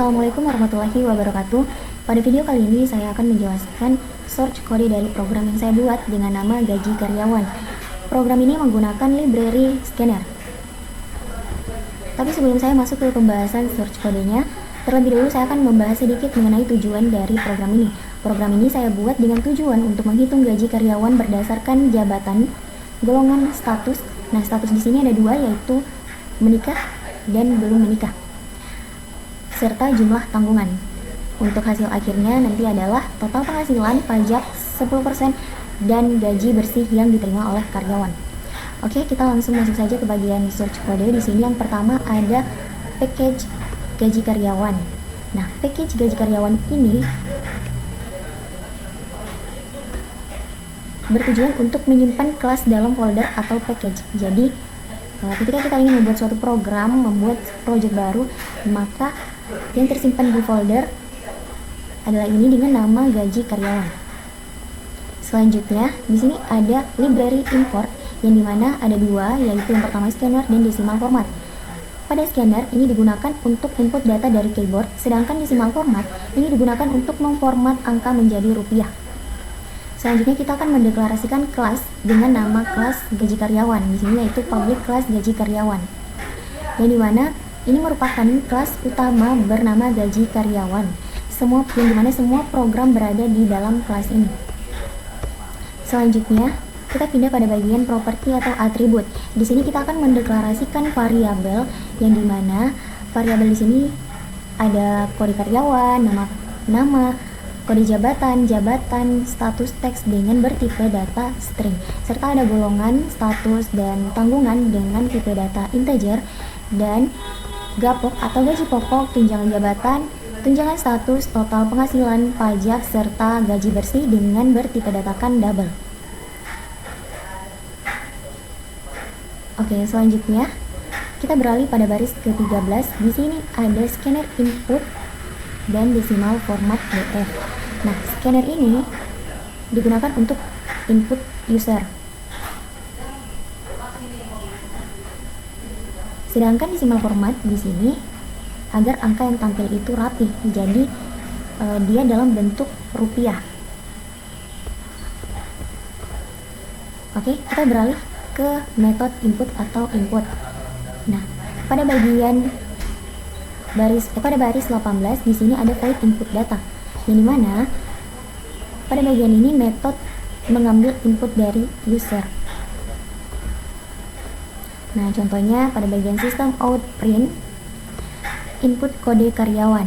Assalamualaikum warahmatullahi wabarakatuh. Pada video kali ini saya akan menjelaskan search kode dari program yang saya buat dengan nama Gaji Karyawan. Program ini menggunakan library scanner. Tapi sebelum saya masuk ke pembahasan search kodenya, terlebih dahulu saya akan membahas sedikit mengenai tujuan dari program ini. Program ini saya buat dengan tujuan untuk menghitung gaji karyawan berdasarkan jabatan, golongan, status. Nah, status di sini ada dua, yaitu menikah dan belum menikah, serta jumlah tanggungan. Untuk hasil akhirnya nanti adalah total penghasilan, pajak 10%, dan gaji bersih yang diterima oleh karyawan. Oke, kita langsung masuk saja ke bagian search kode. Di sini yang pertama ada package gaji karyawan. Nah, package gaji karyawan ini bertujuan untuk menyimpan kelas dalam folder atau package. Jadi ketika kita ingin membuat suatu program, membuat project baru, maka yang tersimpan di folder adalah ini dengan nama gaji karyawan. Selanjutnya, di sini ada library import yang dimana ada dua, yaitu yang pertama scanner dan decimal format. Pada scanner ini digunakan untuk input data dari keyboard, sedangkan decimal format ini digunakan untuk memformat angka menjadi rupiah. Selanjutnya kita akan mendeklarasikan kelas dengan nama kelas gaji karyawan. Di sini yaitu public class gaji karyawan. Yang dimana ini merupakan kelas utama bernama gaji karyawan. Yang dimana semua program berada di dalam kelas ini. Selanjutnya kita pindah pada bagian properti atau atribut. Di sini kita akan mendeklarasikan variabel yang dimana variabel di sini ada kode karyawan, nama, kode jabatan, status teks dengan bertipe data string, serta ada golongan, status, dan tanggungan dengan tipe data integer, dan gapok atau gaji pokok, tunjangan jabatan, tunjangan status, total penghasilan, pajak, serta gaji bersih dengan bertipe datakan double. Oke, selanjutnya kita beralih pada baris ke-13. Di sini ada scanner input dan decimal format DF. Nah, scanner ini digunakan untuk input user. Sedangkan decimal format di sini agar angka yang tampil itu rapi. Jadi dia dalam bentuk rupiah. Oke, kita beralih ke metode input atau input. Nah, pada baris 18 di sini ada void input data. Yang dimana pada bagian ini metode mengambil input dari user. Nah, contohnya pada bagian system out print input kode karyawan.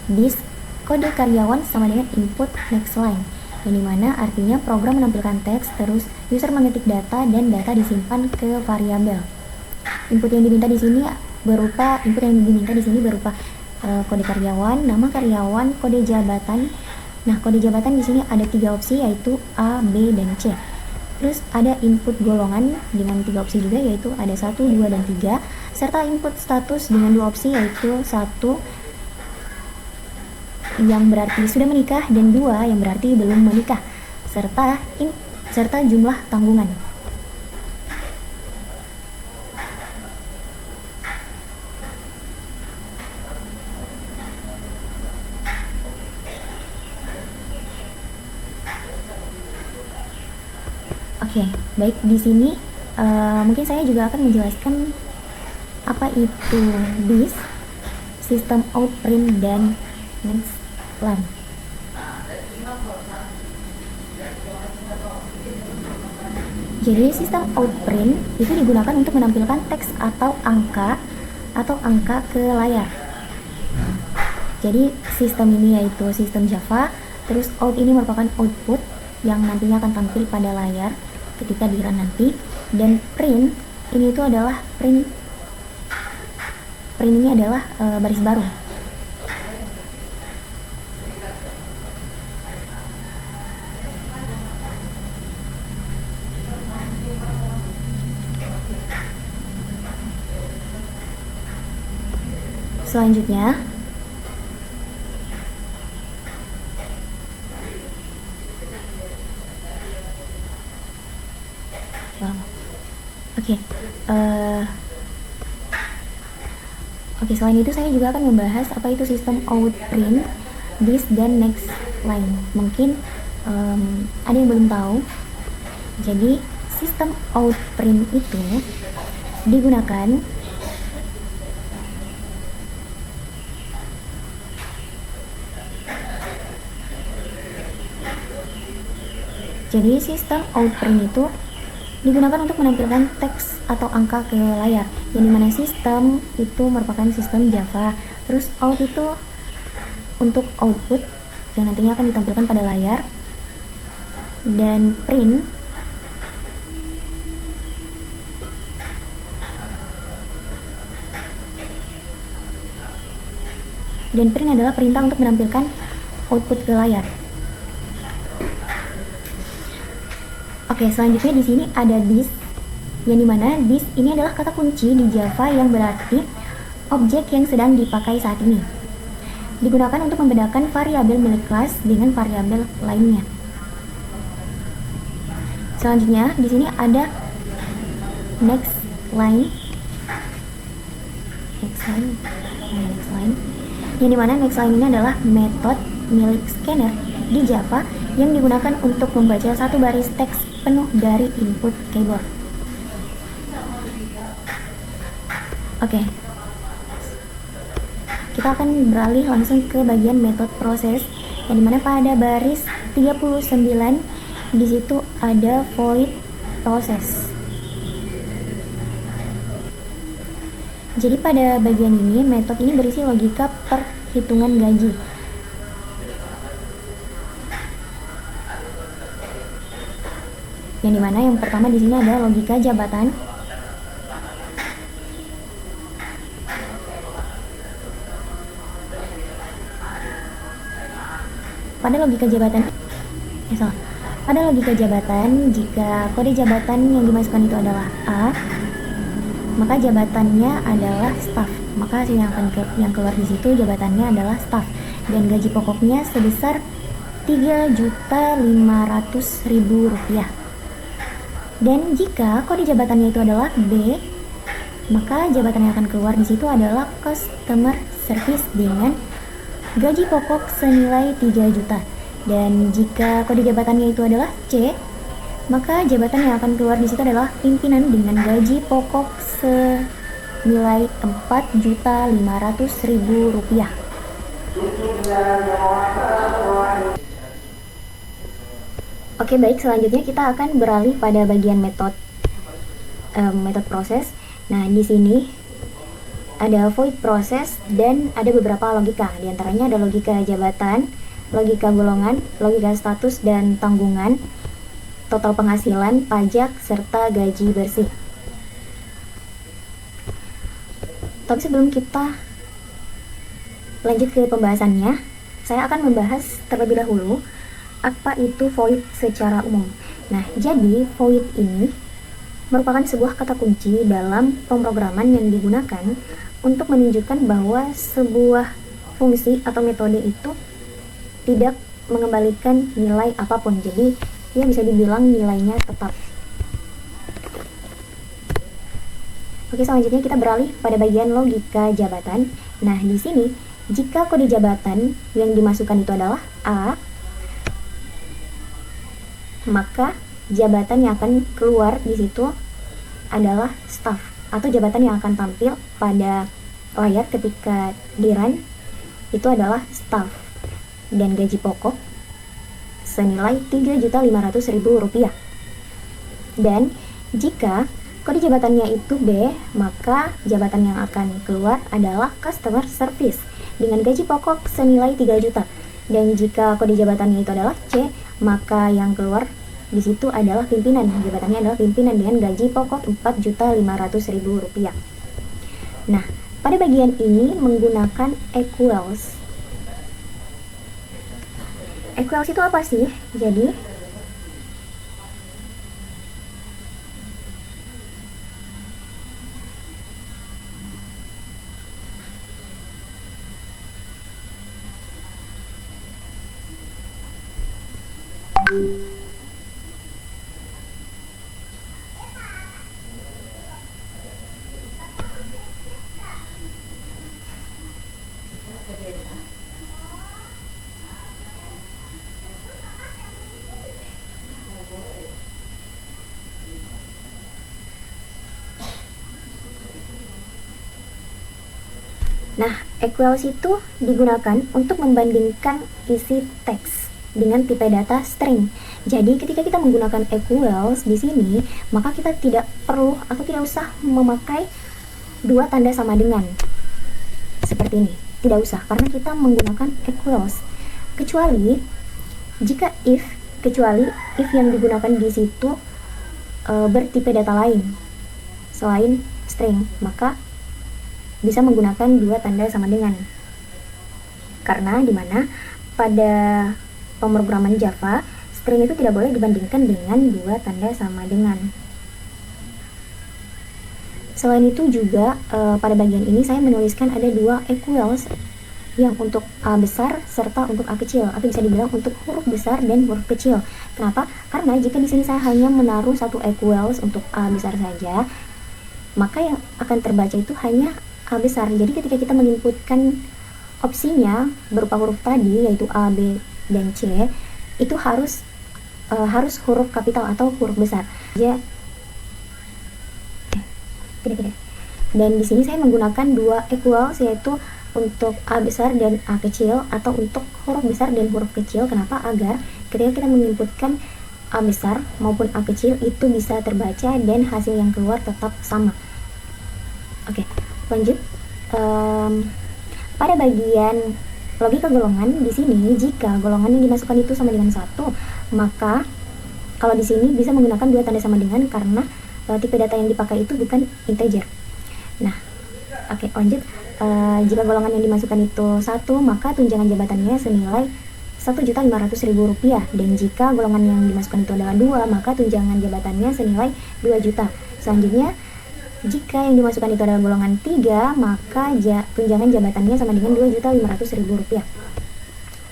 This kode karyawan sama dengan input next line, yang dimana artinya program menampilkan teks, terus user mengetik data dan data disimpan ke variabel. Input yang diminta di sini berupa kode karyawan, nama karyawan, kode jabatan. Nah, kode jabatan di sini ada 3 opsi, yaitu A, B, dan C. Terus ada input golongan dengan 3 opsi juga, yaitu ada 1, 2, dan 3, serta input status dengan 2 opsi, yaitu 1 yang berarti sudah menikah dan 2 yang berarti belum menikah, serta jumlah tanggungan. Oke, baik, di sini mungkin saya juga akan menjelaskan apa itu this, system out print, dan next line. Jadi sistem out print itu digunakan untuk menampilkan teks atau angka ke layar. Jadi sistem ini yaitu sistem Java, terus out ini merupakan output yang nantinya akan tampil pada layar ketika di run nanti, dan print ini itu adalah print ini adalah baris baru. Selanjutnya Oke, selain itu saya juga akan membahas apa itu sistem outprint, this, dan next line. Mungkin ada yang belum tahu. Jadi sistem outprint itu digunakan untuk menampilkan teks atau angka ke layar, yang dimana sistem itu merupakan sistem Java, terus out itu untuk output yang nantinya akan ditampilkan pada layar, dan print adalah perintah untuk menampilkan output ke layar. Oke, selanjutnya di sini ada this, yang dimana this ini adalah kata kunci di Java yang berarti objek yang sedang dipakai saat ini. Digunakan untuk membedakan variabel milik kelas dengan variabel lainnya. Selanjutnya di sini ada next line, yang dimana next line ini adalah metode milik scanner di Java yang digunakan untuk membaca satu baris teks penuh dari input keyboard. Oke, kita akan beralih langsung ke bagian metode proses, yang dimana pada baris 39 di situ ada void process. Jadi pada bagian ini metode ini berisi logika perhitungan gaji. Yang dimana yang pertama di sini ada logika jabatan. Pada logika jabatan, jika kode jabatan yang dimasukkan itu adalah A, maka jabatannya adalah staff. Maka hasil yang keluar di situ jabatannya adalah staff, dan gaji pokoknya sebesar Rp3.500.000. Dan jika kode jabatannya itu adalah B, maka jabatan yang akan keluar di situ adalah customer service dengan gaji pokok senilai 3 juta. Dan jika kode jabatannya itu adalah C, maka jabatan yang akan keluar di situ adalah pimpinan dengan gaji pokok senilai Rp4.500.000. Oke, baik, selanjutnya kita akan beralih pada bagian metode proses. Nah, di sini ada void process dan ada beberapa logika. Di antaranya ada logika jabatan, logika golongan, logika status dan tanggungan, total penghasilan, pajak, serta gaji bersih. Tapi sebelum kita lanjut ke pembahasannya, saya akan membahas terlebih dahulu apa itu void secara umum. Nah, jadi void ini merupakan sebuah kata kunci dalam pemrograman yang digunakan untuk menunjukkan bahwa sebuah fungsi atau metode itu tidak mengembalikan nilai apapun. Jadi, dia bisa dibilang nilainya tetap. Oke, selanjutnya kita beralih pada bagian logika jabatan. Nah, di sini jika kode jabatan yang dimasukkan itu adalah A, maka jabatan yang akan keluar di situ adalah staff, atau jabatan yang akan tampil pada layar ketika di run itu adalah staff, dan gaji pokok senilai Rp3.500.000. Dan jika kode jabatannya itu B, maka jabatan yang akan keluar adalah customer service dengan gaji pokok senilai 3 juta. Dan jika kode jabatannya itu adalah C, maka yang keluar di situ adalah pimpinan. Jabatannya adalah pimpinan dengan gaji pokok Rp4.500.000. Nah, pada bagian ini menggunakan equals. Equals itu apa sih? Jadi Nah, equals itu digunakan untuk membandingkan isi teks dengan tipe data string. Jadi ketika kita menggunakan equals di sini, maka kita tidak perlu atau tidak usah memakai dua tanda sama dengan seperti ini. Tidak usah, karena kita menggunakan equals. Kecuali if yang digunakan di situ bertipe data lain selain string, maka bisa menggunakan dua tanda sama dengan. Karena dimana pada pemrograman Java, string itu tidak boleh dibandingkan dengan dua tanda sama dengan. Selain itu juga pada bagian ini saya menuliskan ada dua equals, yang untuk A besar serta untuk A kecil, atau bisa dibilang untuk huruf besar dan huruf kecil. Kenapa? Karena jika di sini saya hanya menaruh satu equals untuk A besar saja, maka yang akan terbaca itu hanya A besar. Jadi ketika kita menginputkan opsinya berupa huruf tadi, yaitu A, B, dan C, itu harus huruf kapital atau huruf besar. Ya, tidak. Dan di sini saya menggunakan dua equals, yaitu untuk A besar dan A kecil, atau untuk huruf besar dan huruf kecil. Kenapa? Agar ketika kita menginputkan A besar maupun A kecil itu bisa terbaca dan hasil yang keluar tetap sama. Oke, lanjut. Pada bagian logika golongan di sini, jika golongan yang dimasukkan itu sama dengan 1, maka kalau di sini bisa menggunakan dua tanda sama dengan karena tipe data yang dipakai itu bukan integer. Nah, oke, lanjut. Jika golongan yang dimasukkan itu 1, maka tunjangan jabatannya senilai Rp1.500.000, dan jika golongan yang dimasukkan itu adalah 2, maka tunjangan jabatannya senilai 2 juta. Selanjutnya, jika yang dimasukkan itu adalah golongan 3, maka tunjangan jabatannya sama dengan Rp2.500.000.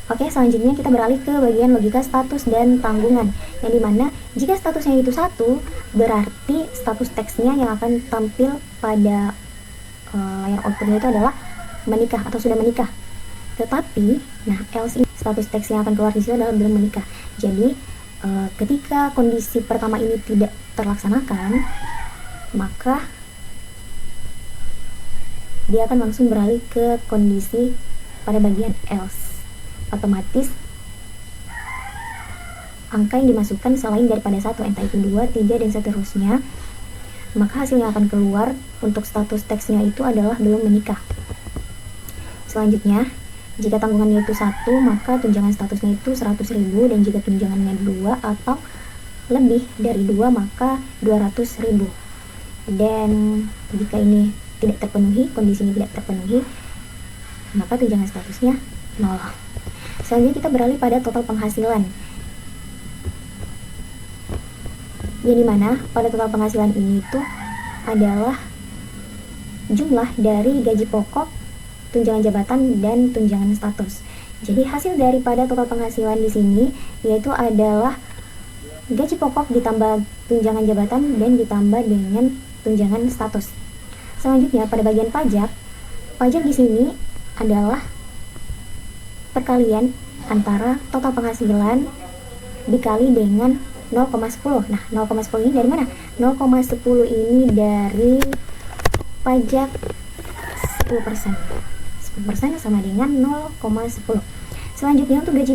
Oke, selanjutnya kita beralih ke bagian logika status dan tanggungan, yang dimana jika statusnya itu 1, berarti status teksnya yang akan tampil pada layar outputnya itu adalah menikah atau sudah menikah. Tetapi, nah else ini status teks yang akan keluar di situ adalah belum menikah. Jadi, ketika kondisi pertama ini tidak terlaksanakan, maka dia akan langsung beralih ke kondisi pada bagian else. Otomatis angka yang dimasukkan selain daripada 1, entah itu 2, 3, dan seterusnya, maka hasil yang akan keluar untuk status teksnya itu adalah belum menikah. Selanjutnya, jika tanggungannya itu 1, maka tunjangan statusnya itu 100.000, dan jika tunjangannya 2 atau lebih dari 2, maka 200.000. Dan jika ini tidak terpenuhi, kondisi ini tidak terpenuhi, maka tunjangan statusnya 0. Selanjutnya kita beralih pada total penghasilan, yang dimana pada total penghasilan ini itu adalah jumlah dari gaji pokok, tunjangan jabatan, dan tunjangan status. Jadi hasil daripada total penghasilan di sini yaitu adalah gaji pokok ditambah tunjangan jabatan dan ditambah dengan tunjangan status. Selanjutnya pada bagian pajak di sini adalah perkalian antara total penghasilan dikali dengan 0,10. Nah, 0,10 ini dari mana? 0,10 ini dari pajak 10%. 10% sama dengan 0,10. Selanjutnya untuk gaji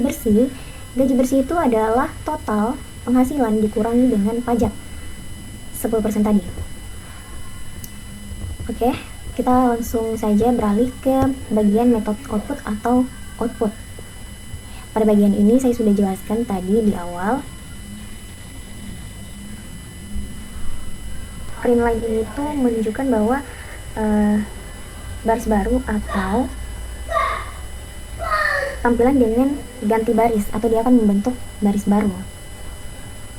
bersih itu adalah total penghasilan dikurangi dengan pajak 10% tadi. Oke, kita langsung saja beralih ke bagian metode output atau output. Pada bagian ini saya sudah jelaskan tadi di awal. Print line ini tuh menunjukkan bahwa baris baru atau tampilan dengan ganti baris, atau dia akan membentuk baris baru.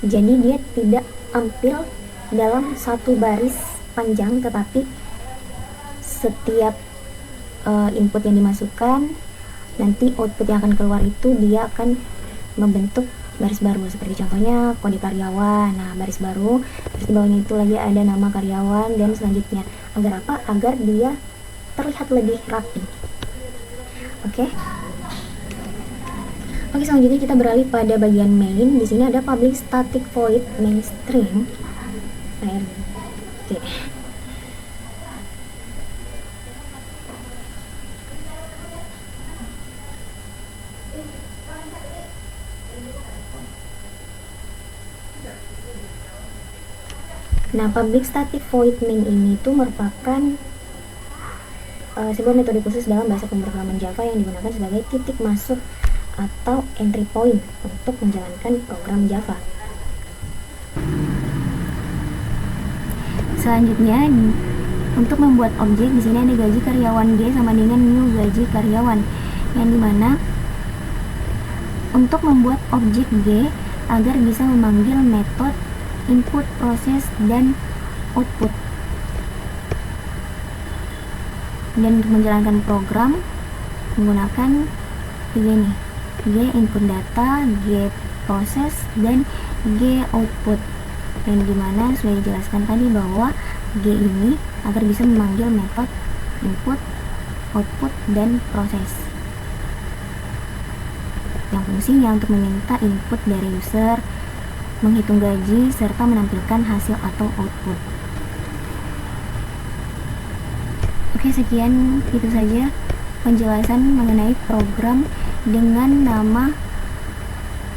Jadi dia tidak tampil dalam satu baris panjang, tetapi setiap input yang dimasukkan, nanti output yang akan keluar itu dia akan membentuk baris baru. Seperti contohnya kode karyawan. Nah, baris baru, terus di bawahnya itu lagi ada nama karyawan, dan selanjutnya. Agar apa? Agar dia terlihat lebih rapi. Oke, selanjutnya kita beralih pada bagian main. Di sini ada public static void main string. Oke. Nah, public static void main ini tuh merupakan sebuah metode khusus dalam bahasa pemrograman Java yang digunakan sebagai titik masuk atau entry point untuk menjalankan program Java. Selanjutnya, untuk membuat objek di sini ada gaji karyawan G sama dengan new gaji karyawan, yang dimana untuk membuat objek G agar bisa memanggil metode input, proses, dan output, dan untuk menjalankan program menggunakan begini: G input data, G proses, dan G output, yang dimana sudah dijelaskan tadi bahwa G ini agar bisa memanggil metode input, output, dan proses yang fungsinya untuk meminta input dari user, menghitung gaji, serta menampilkan hasil atau output. Oke, sekian itu saja penjelasan mengenai program dengan nama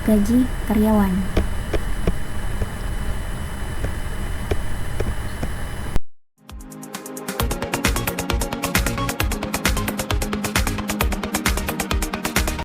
gaji karyawan.